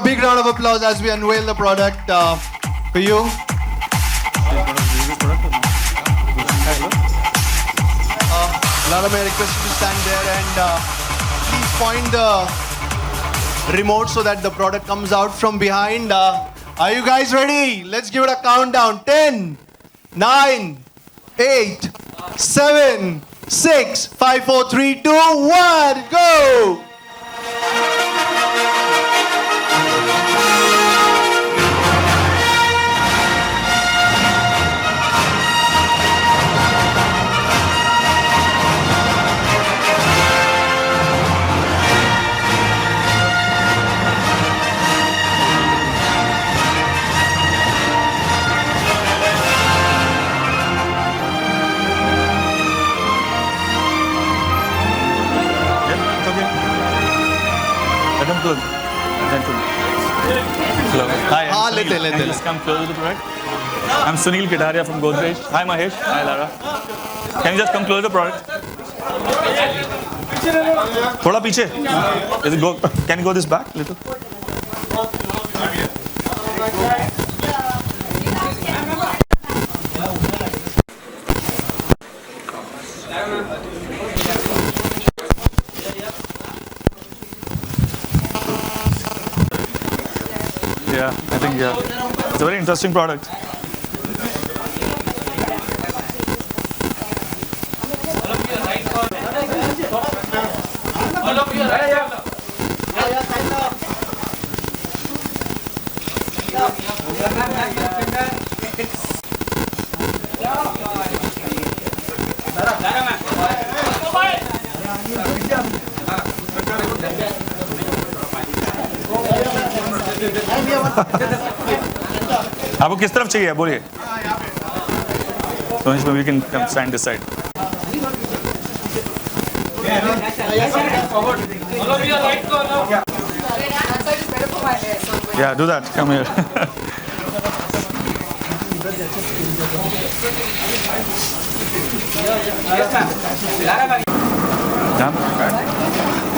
Big round of applause as we unveil the product for you. Lara, may I request you to stand there and please point the remote so that the product comes out from behind. Are you guys ready? Let's give it a countdown. 10, 9, 8, 7, 6, 5, 4, 3, 2, 1, go! Hi, let's come closer to the product. I'm Sunil Kitaria from Godrej. Hi Mahesh. Hi Lara. Can you just come closer to the product? Thoda piche. Can you go this back a little? Yeah, I think it's a very interesting product. आपको किस तरफ चाहिए बोलिए so we can come stand this side yeah do that come here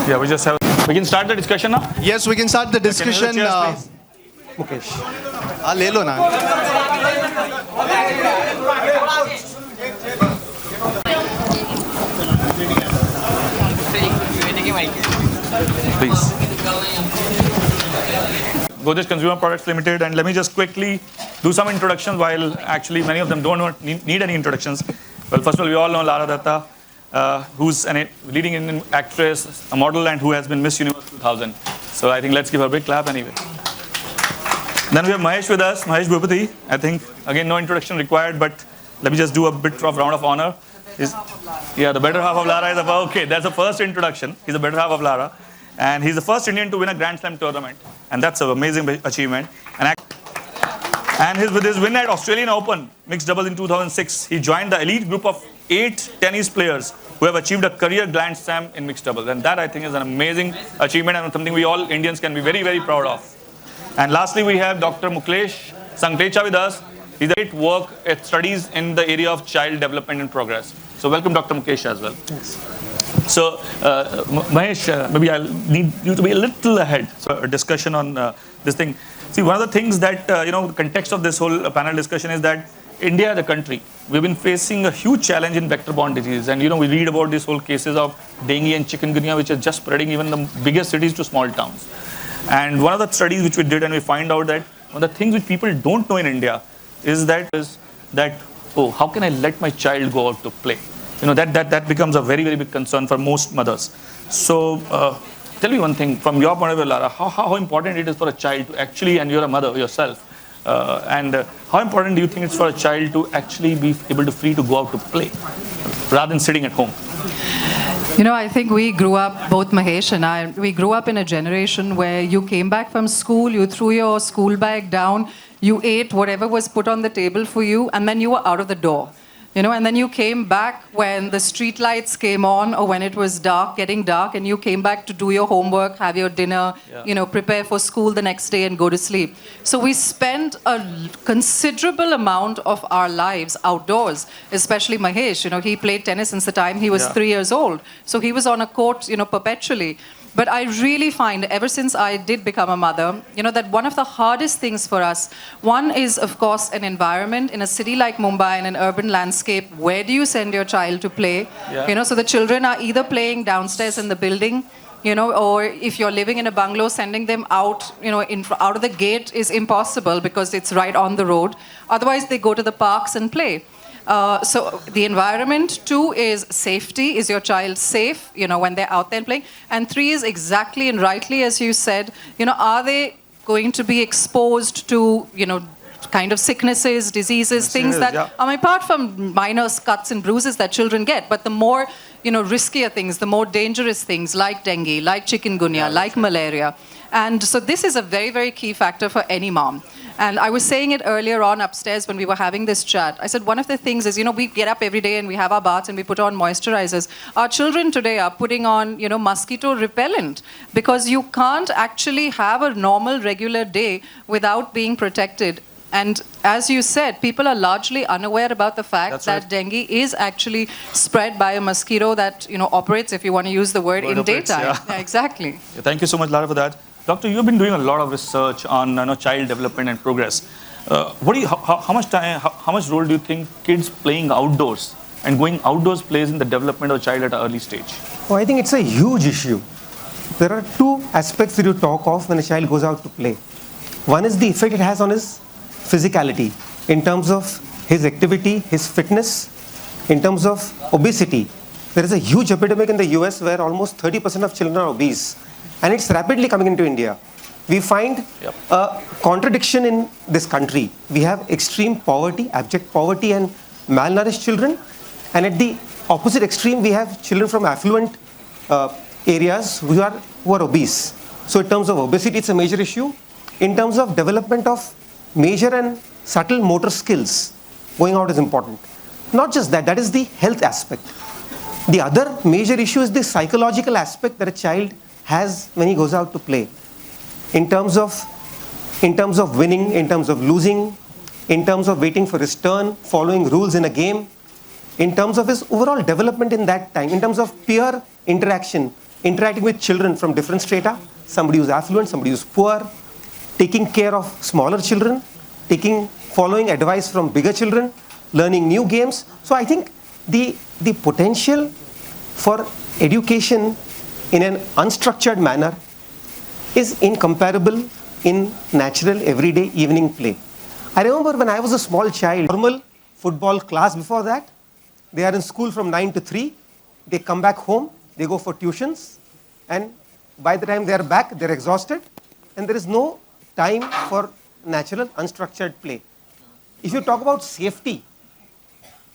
yeah we can start the discussion now. Yes, we can start the discussion. Mukesh. ले लो ना. Please. Godrej Consumer Products Limited, and let me just quickly do some introductions while actually many of them don't need any introductions. Well, first of all, we all know Lara Dutta, who's a leading Indian actress, a model, and who has been Miss Universe 2000. So I think let's give her a big clap anyway. Then we have Mahesh with us, Mahesh Bhupathi. I think, again, no introduction required, but let me just do a bit of round of honor. The better half of Lara is okay, that's the first introduction. He's the better half of Lara. And he's the first Indian to win a Grand Slam tournament. And that's an amazing achievement. And with his win at Australian Open, mixed doubles in 2006, he joined the elite group of 8 tennis players who have achieved a career Grand Slam in mixed doubles. And that, I think, is an amazing achievement and something we all Indians can be very, very proud of. And lastly, we have Dr. Muklesh Sanklecha with us. He's a great work at studies in the area of child development and progress. So welcome, Dr. Mukesh, as well. Thanks. So, Mahesh, maybe I'll need you to be a little ahead. So, a discussion on this thing. See, one of the things that, the context of this whole panel discussion is that India, the country, we've been facing a huge challenge in vector-borne disease. And, we read about these whole cases of dengue and chikungunya, which are just spreading even the biggest cities to small towns. And one of the studies which we did, and we find out that one of the things which people don't know in India is that, oh, how can I let my child go out to play? That becomes a very, very big concern for most mothers. So, tell me one thing, from your point of view, Lara, how important it is for a child to actually, and you're a mother yourself, and how important do you think it's for a child to actually be able to free to go out to play rather than sitting at home? I think we grew up, both Mahesh and I, we grew up in a generation where you came back from school, you threw your school bag down, you ate whatever was put on the table for you, and then you were out of the door. And then you came back when the street lights came on or when it was dark, getting dark, and you came back to do your homework, have your dinner, prepare for school the next day and go to sleep. So we spent a considerable amount of our lives outdoors, especially Mahesh. He played tennis since the time he was 3 years old. So he was on a court, perpetually. But I really find, ever since I did become a mother, that one of the hardest things for us, one is, of course, an environment in a city like Mumbai, in an urban landscape. Where do you send your child to play? Yeah. So the children are either playing downstairs in the building, or if you're living in a bungalow, sending them out, out of the gate is impossible because it's right on the road. Otherwise, they go to the parks and play. So the environment. 2 is safety. Is your child safe, when they're out there playing? And 3 is exactly and rightly, as you said, are they going to be exposed to, kind of sicknesses, diseases, things that, apart from minor cuts and bruises that children get, but the more, riskier things, the more dangerous things like dengue, like chikungunya, like malaria. And so this is a very, very key factor for any mom. And I was saying it earlier on upstairs when we were having this chat. I said one of the things is, we get up every day and we have our baths and we put on moisturizers. Our children today are putting on, mosquito repellent because you can't actually have a normal, regular day without being protected. And as you said, people are largely unaware about the fact that dengue is actually spread by a mosquito that, operates, if you want to use the word, in daytime. Yeah, exactly. Yeah, thank you so much, Lara, for that. Doctor, you've been doing a lot of research on child development and progress. How much role do you think kids playing outdoors and going outdoors plays in the development of a child at an early stage? Oh, I think it's a huge issue. There are 2 aspects that you talk of when a child goes out to play. One is the effect it has on his physicality, in terms of his activity, his fitness, in terms of obesity. There is a huge epidemic in the US where almost 30% of children are obese. And it's rapidly coming into India. We find a contradiction in this country. We have extreme poverty, abject poverty and malnourished children. And at the opposite extreme, we have children from affluent areas who are obese. So in terms of obesity, it's a major issue. In terms of development of major and subtle motor skills, going out is important. Not just that, that is the health aspect. The other major issue is the psychological aspect that a child has when he goes out to play. In terms of winning, in terms of losing, in terms of waiting for his turn, following rules in a game, in terms of his overall development in that time, in terms of peer interaction, interacting with children from different strata, somebody who's affluent, somebody who's poor, taking care of smaller children, following advice from bigger children, learning new games. So I think the potential for education in an unstructured manner is incomparable in natural everyday evening play. I remember when I was a small child, normal football class before that, they are in school from 9 to 3, they come back home, they go for tuitions, and by the time they are back, they're exhausted, and there is no time for natural unstructured play. If you talk about safety,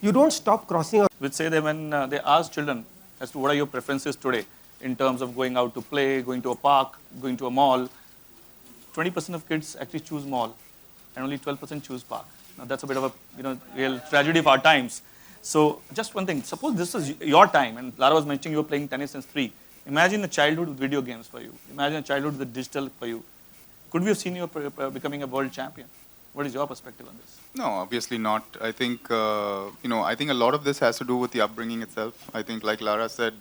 you don't stop crossing. Which say that when they ask children as to what are your preferences today in terms of going out to play, going to a park, going to a mall, 20% of kids actually choose mall and only 12% choose park. Now that's a bit of a real tragedy of our times. So just one thing, suppose this is your time and Lara was mentioning you were playing tennis since 3. Imagine a childhood with video games for you. Imagine a childhood with digital for you. Could we have seen you becoming a world champion? What is your perspective on this? No, obviously not. I think, I think a lot of this has to do with the upbringing itself. I think, like Lara said,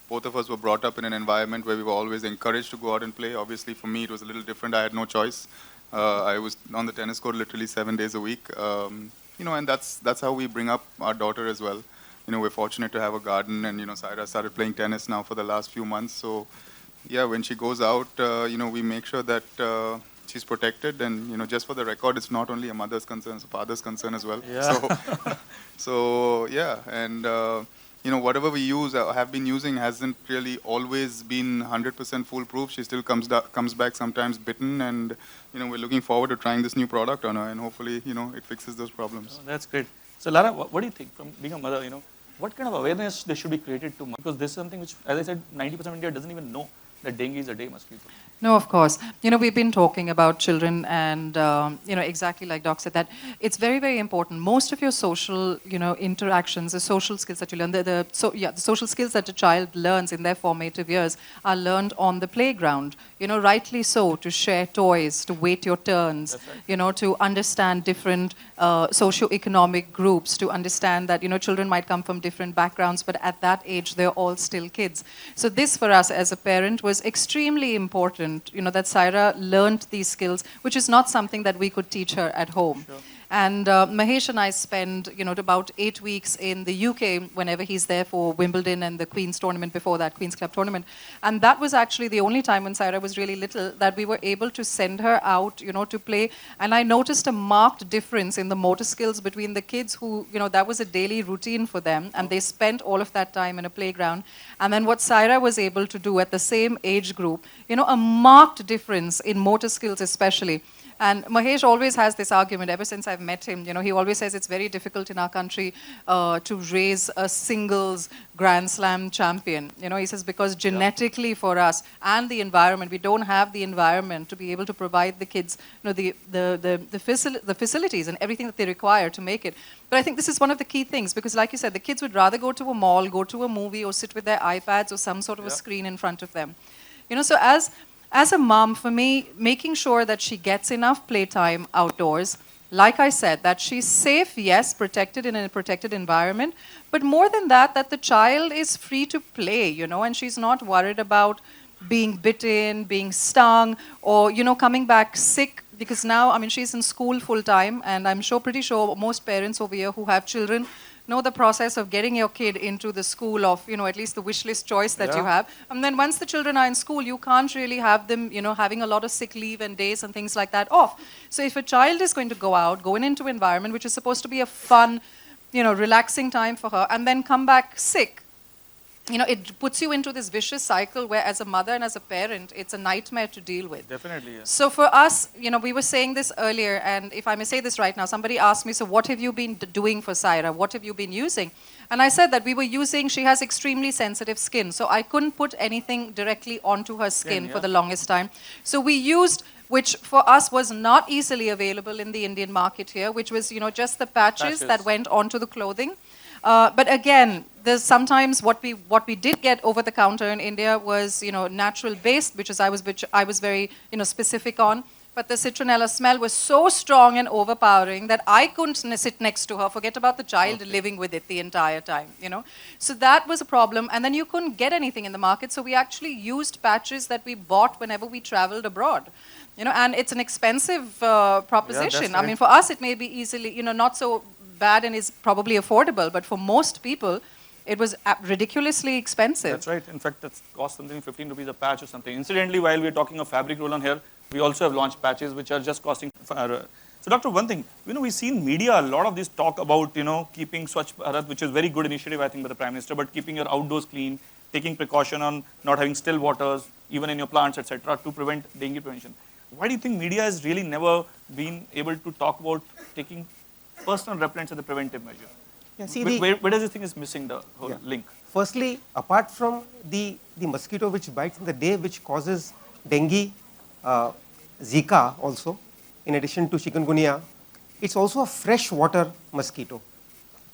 both of us were brought up in an environment where we were always encouraged to go out and play. Obviously, for me, it was a little different. I had no choice. I was on the tennis court literally 7 days a week. And that's how we bring up our daughter as well. We're fortunate to have a garden, and, Saira started playing tennis now for the last few months. So, yeah, when she goes out, we make sure that she's protected, and just for the record, it's not only a mother's concern, it's a father's concern as well. Yeah. So yeah, and whatever we use or have been using hasn't really always been 100% foolproof. She still comes back sometimes bitten, and we're looking forward to trying this new product on her, and hopefully it fixes those problems. Oh, that's great. So Lara, what do you think from being a mother? What kind of awareness there should be created to, because this is something which, as I said, 90% of India doesn't even know that dengue is a day mosquito. No, of course. You know, we've been talking about children, and you know, exactly like Doc said, that it's very, very important. Most of your social, you know, interactions, the social skills that you learn, the social skills that a child learns in their formative years are learned on the playground. You know, rightly so, to share toys, to wait your turns. That's right. You know, to understand different socio-economic groups, to understand that, you know, children might come from different backgrounds, but at that age, they're all still kids. So this, for us as a parent, was extremely important, you know, that Saira learned these skills, which is not something that we could teach her at home. Sure. And Mahesh and I spend, you know, about 8 weeks in the UK whenever he's there for Wimbledon and the Queen's tournament before that, Queen's Club tournament. And that was actually the only time when Saira was really little that we were able to send her out, you know, to play. And I noticed a marked difference in the motor skills between the kids who, you know, that was a daily routine for them. And they spent all of that time in a playground. And then what Saira was able to do at the same age group, you know, a marked difference in motor skills especially. And Mahesh always has this argument, ever since I've met him, you know, he always says it's very difficult in our country to raise a singles Grand Slam champion. You know, he says because genetically for us and the environment, we don't have the environment to be able to provide the kids, you know, the facilities and everything that they require to make it. But I think this is one of the key things, because like you said, the kids would rather go to a mall, go to a movie, or sit with their iPads or some sort of a screen in front of them. You know, so as a mom, for me, making sure that she gets enough playtime outdoors, like I said, that she's safe, yes, protected in a protected environment, but more than that, that the child is free to play, you know, and she's not worried about being bitten, being stung, or, you know, coming back sick, because now, I mean, she's in school full time, and I'm pretty sure most parents over here who have children know the process of getting your kid into the school of, you know, at least the wish list choice that you have. And then once the children are in school, you can't really have them, you know, having a lot of sick leave and days and things like that off. So if a child is going to go out, go into an environment which is supposed to be a fun, you know, relaxing time for her, and then come back sick, you know, it puts you into this vicious cycle where as a mother and as a parent, it's a nightmare to deal with. Definitely, yes. So for us, you know, we were saying this earlier, and if I may say this right now, somebody asked me, so what have you been doing for Saira? What have you been using? And I said that we were using, she has extremely sensitive skin, so I couldn't put anything directly onto her skin for the longest time. So we used, which for us was not easily available in the Indian market here, which was, you know, just the patches that went onto the clothing. But again, there's sometimes what we did get over the counter in India was, you know, natural based, which I was very, you know, specific on. But the citronella smell was so strong and overpowering that I couldn't sit next to her, forget about the child living with it the entire time, you know. So that was a problem. And then you couldn't get anything in the market. So we actually used patches that we bought whenever we traveled abroad. You know, and it's an expensive proposition. Yeah, right. I mean, for us, it may be easily, you know, not so bad and is probably affordable, but for most people, it was ridiculously expensive. That's right. In fact, it costs something 15 rupees a patch or something. Incidentally, while we're talking of fabric roll-on here, we also have launched patches which are just costing. So, Doctor, one thing, you know, we've seen media, a lot of this talk about, you know, keeping Swachh Bharat, which is a very good initiative, I think, by the Prime Minister, but keeping your outdoors clean, taking precaution on not having still waters, even in your plants, etc., to prevent dengue prevention. Why do you think media has really never been able to talk about taking personal repellents as a preventive measure? Yeah, see, where does you think is missing the whole link? Firstly, apart from the mosquito which bites in the day, which causes dengue, Zika also, in addition to chikungunya, it's also a freshwater mosquito,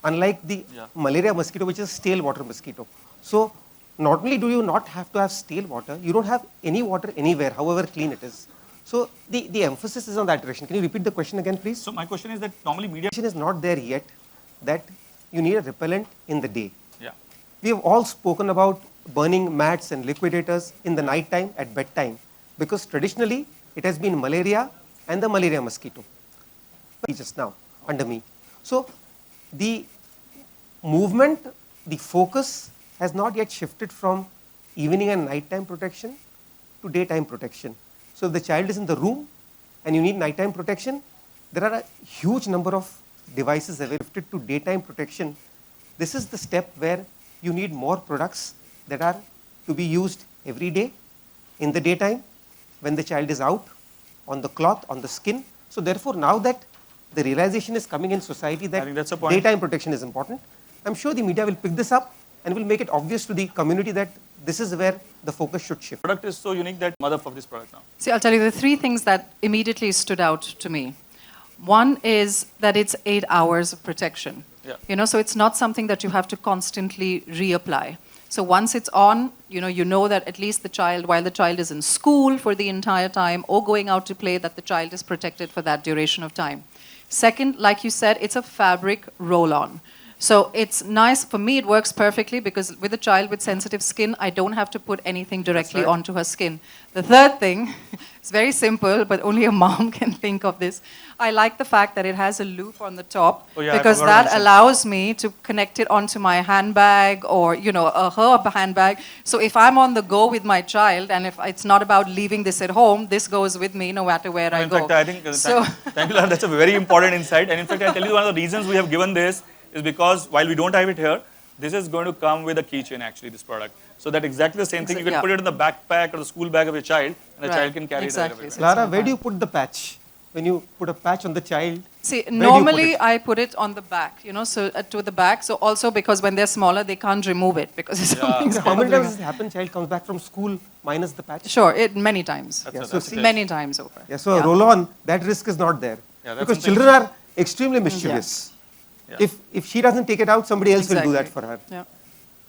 unlike the malaria mosquito, which is stale water mosquito. So not only do you not have to have stale water, you don't have any water anywhere, however clean it is. So the emphasis is on that direction. Can you repeat the question again, please? So my question is that normally media is not there yet that you need a repellent in the day. Yeah. We have all spoken about burning mats and liquidators in the night time at bedtime, because traditionally it has been malaria and the malaria mosquito just now under me. So the movement, the focus has not yet shifted from evening and nighttime protection to daytime protection. So if the child is in the room and you need nighttime protection, there are a huge number of devices available to daytime protection. This is the step where you need more products that are to be used every day in the daytime when the child is out, on the cloth, on the skin. So therefore, now that the realization is coming in society that that's a point. daytime protection is important, I'm sure the media will pick this up and will make it obvious to the community that this is where the focus should shift. Product is so unique that mother of this product now. See, I'll tell you the three things that immediately stood out to me. One is that it's 8 hours of protection. Yeah. You know, so it's not something that you have to constantly reapply. So once it's on, you know that at least the child, while the child is in school for the entire time or going out to play, that the child is protected for that duration of time. Second, like you said, it's a fabric roll-on. So it's nice, for me it works perfectly because with a child with sensitive skin, I don't have to put anything directly onto her skin. The third thing, it's very simple, but only a mom can think of this. I like the fact that it has a loop on the top because that allows me to connect it onto my handbag or, her handbag. So if I'm on the go with my child and if it's not about leaving this at home, this goes with me no matter where I go. In fact, I think, thank you, Lara, that's a very important insight. And in fact, I'll tell you one of the reasons we have given this is because while we don't have it here, this is going to come with a keychain actually, this product. So that exactly the same thing, you can put it in the backpack or the school bag of your child and the child can carry it everywhere. Lara, where do you put the patch? When you put a patch on the child? See, normally I put it on the back, so to the back. So also because when they're smaller, they can't remove it because it's something. How many times does it happen? Child comes back from school minus the patch? Sure, many times. Many times over. Yeah, so roll-on, that risk is not there. Because children are extremely mischievous. Yeah. If she doesn't take it out, somebody else will do that for her. Yeah.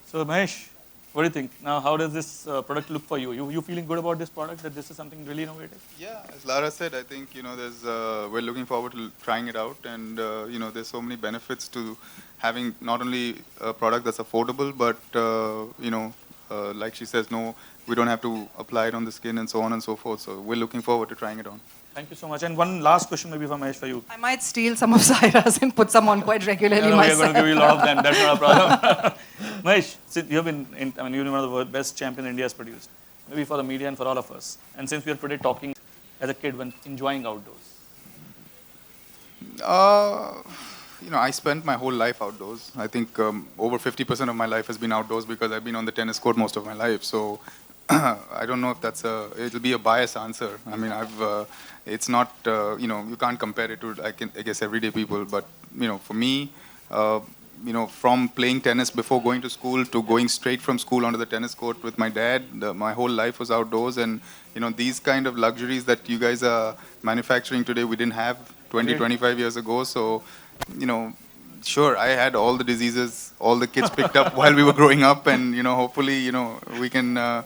So Mahesh, what do you think? Now, how does this product look for you? You feeling good about this product, that this is something really innovative? Yeah, as Lara said, I think, we're looking forward to trying it out. And, there's so many benefits to having not only a product that's affordable, but, like she says, no, we don't have to apply it on the skin and so on and so forth. So we're looking forward to trying it on. Thank you so much. And one last question maybe for Mahesh for you. I might steal some of Zaira's and put some on quite regularly myself. We're going to give you a lot of them. That's not a problem. Mahesh, you've been, you're one of the best champions India has produced. Maybe for the media and for all of us. And since we are today talking as a kid when enjoying outdoors. I spent my whole life outdoors. I think over 50% of my life has been outdoors because I've been on the tennis court most of my life. So I don't know if it'll be a biased answer. I mean, it's not, you can't compare it to, I guess, everyday people. But, for me, from playing tennis before going to school to going straight from school onto the tennis court with my dad, my whole life was outdoors. And, these kind of luxuries that you guys are manufacturing today, we didn't have 20, 25 years ago. So, sure, I had all the diseases, all the kids picked up while we were growing up. And, hopefully, we can,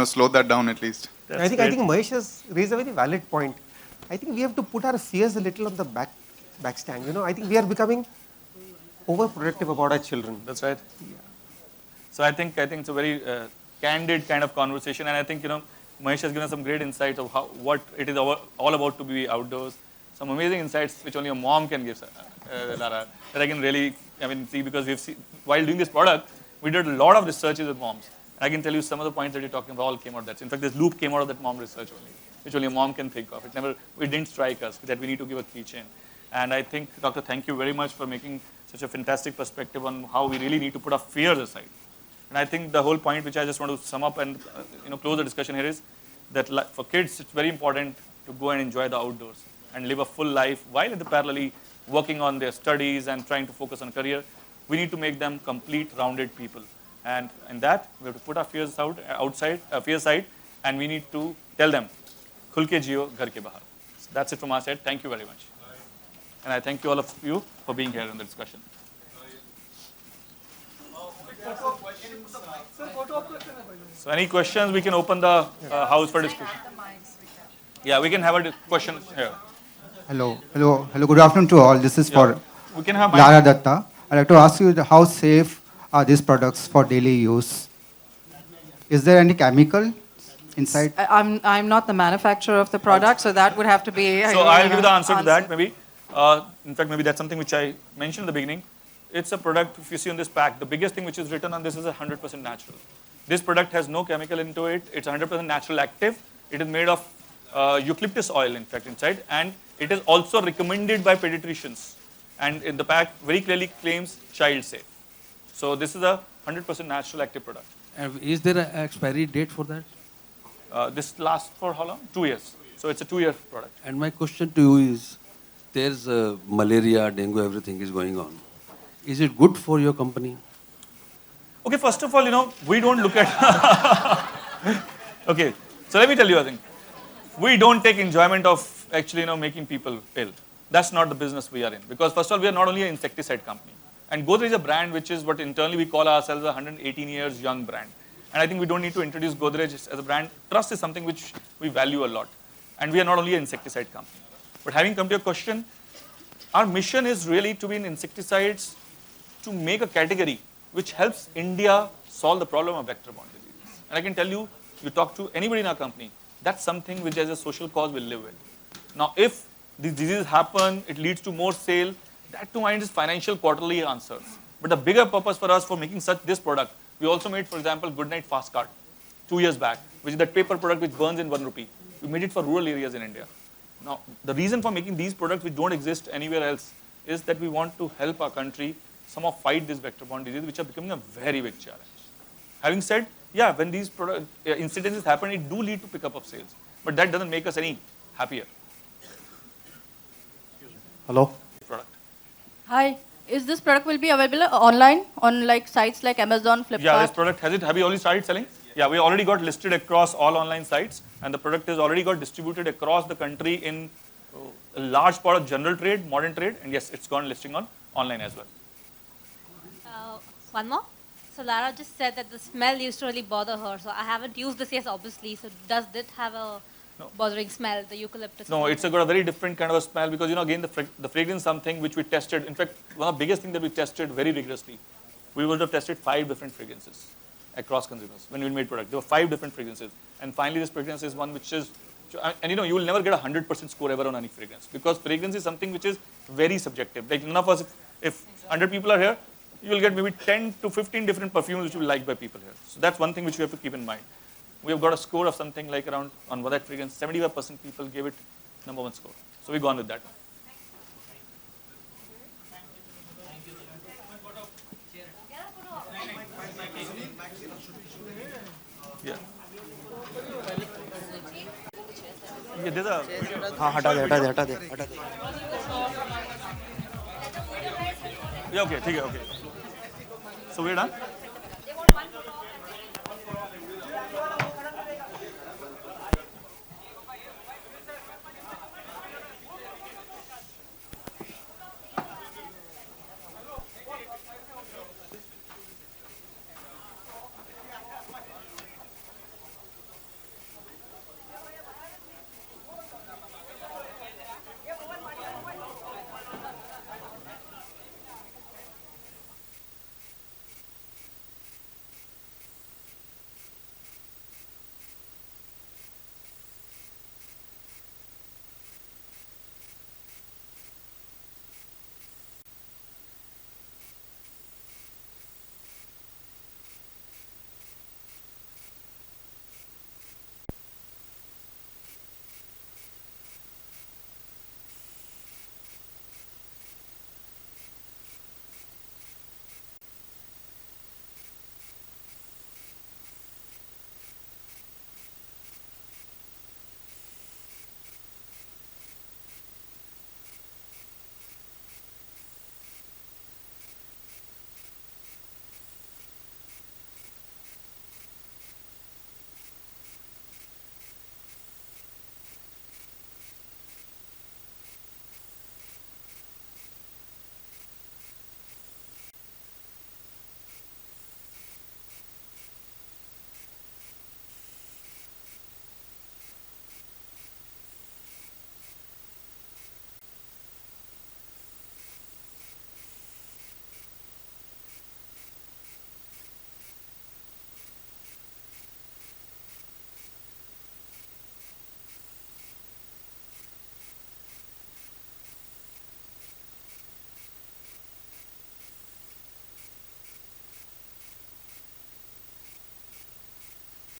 slow that down at least. I think Mahesh has raised a very valid point. I think we have to put our fears a little on the back stand. I think we are becoming overprotective about our children. That's right. Yeah. So I think it's a very candid kind of conversation, and I think Mahesh has given us some great insights of what it is all about to be outdoors. Some amazing insights which only a mom can give, Lara. That I can really see because we've seen while doing this product, we did a lot of researches with moms. I can tell you some of the points that you're talking about all came out of that. In fact, this loop came out of that mom research only, which only a mom can think of. It didn't strike us that we need to give a keychain. And I think, Doctor, thank you very much for making such a fantastic perspective on how we really need to put our fears aside. And I think the whole point which I just want to sum up and close the discussion here is that for kids, it's very important to go and enjoy the outdoors and live a full life while parallelly working on their studies and trying to focus on career. We need to make them complete, rounded people. And in that, we have to put our fears aside, and we need to tell them, khul ke jiyo, ghar ke bahar. So that's it from our side. Thank you very much. And I thank you all of you for being here in the discussion. So any questions, we can open the house for discussion. Yeah, we can have a question here. Hello, good afternoon to all. This is for we can have Lara Dutta. I'd like to ask you how safe are these products for daily use? Is there any chemical inside? I'm not the manufacturer of the product, so that would have to be. So I'll give the answer to that maybe. In fact, maybe that's something which I mentioned in the beginning. It's a product, if you see on this pack, the biggest thing which is written on this is 100% natural. This product has no chemical into it. It's 100% natural active. It is made of eucalyptus oil, in fact, inside. And it is also recommended by pediatricians. And in the pack, very clearly claims child safe. So this is a 100% natural active product. And is there an expiry date for that? This lasts for how long? 2 years. So it's a 2-year product. And my question to you is, there's malaria, dengue, everything is going on. Is it good for your company? Okay, first of all, we don't look at. Okay, so let me tell you a thing. We don't take enjoyment of actually, making people ill. That's not the business we are in. Because first of all, we are not only an insecticide company. And Godrej is a brand which is what internally we call ourselves a 118 years young brand. And I think we don't need to introduce Godrej as a brand. Trust is something which we value a lot. And we are not only an insecticide company. But having come to your question, our mission is really to be in insecticides to make a category which helps India solve the problem of vector-borne diseases. And I can tell you, you talk to anybody in our company, that's something which as a social cause will live with. Now, if these diseases happen, it leads to more sale, that to mind is financial quarterly answers. But the bigger purpose for us for making this product, we also made, for example, Goodnight Fast Card 2 years back, which is that paper product which burns in 1 rupee. We made it for rural areas in India. Now, the reason for making these products which don't exist anywhere else is that we want to help our country somehow fight this vector-borne disease, which are becoming a very big challenge. Having said, yeah, when these incidences happen, it do lead to pickup of sales. But that doesn't make us any happier. Hello? Product. Hi, is this product will be available online on like sites like Amazon, Flipkart? Yeah, this product, have you already started selling? Yeah, we already got listed across all online sites, and the product is already got distributed across the country in a large part of general trade, modern trade, and yes, it's gone listing on online as well. One more. So Lara just said that the smell used to really bother her. So I haven't used this yet, obviously. So does it have a bothering smell, the eucalyptus? No, it's got a very different kind of a smell because, again, the fragrance is something which we tested. In fact, one of the biggest things that we tested very rigorously. We would have tested 5 different fragrances across consumers when we made product. There were 5 different fragrances. And finally, this fragrance is one which is, and you will never get a 100% score ever on any fragrance because fragrance is something which is very subjective. Like none of us, if 100 people are here, you will get maybe 10 to 15 different perfumes which will be liked by people here. So that's one thing which we have to keep in mind. We have got a score of something like around, on that fragrance, 75% people gave it #1 score. So we've gone with that. Yeah. Yeah, there's a video. हाँ हटा दे Yeah, okay, ठीक है, okay. So we're done.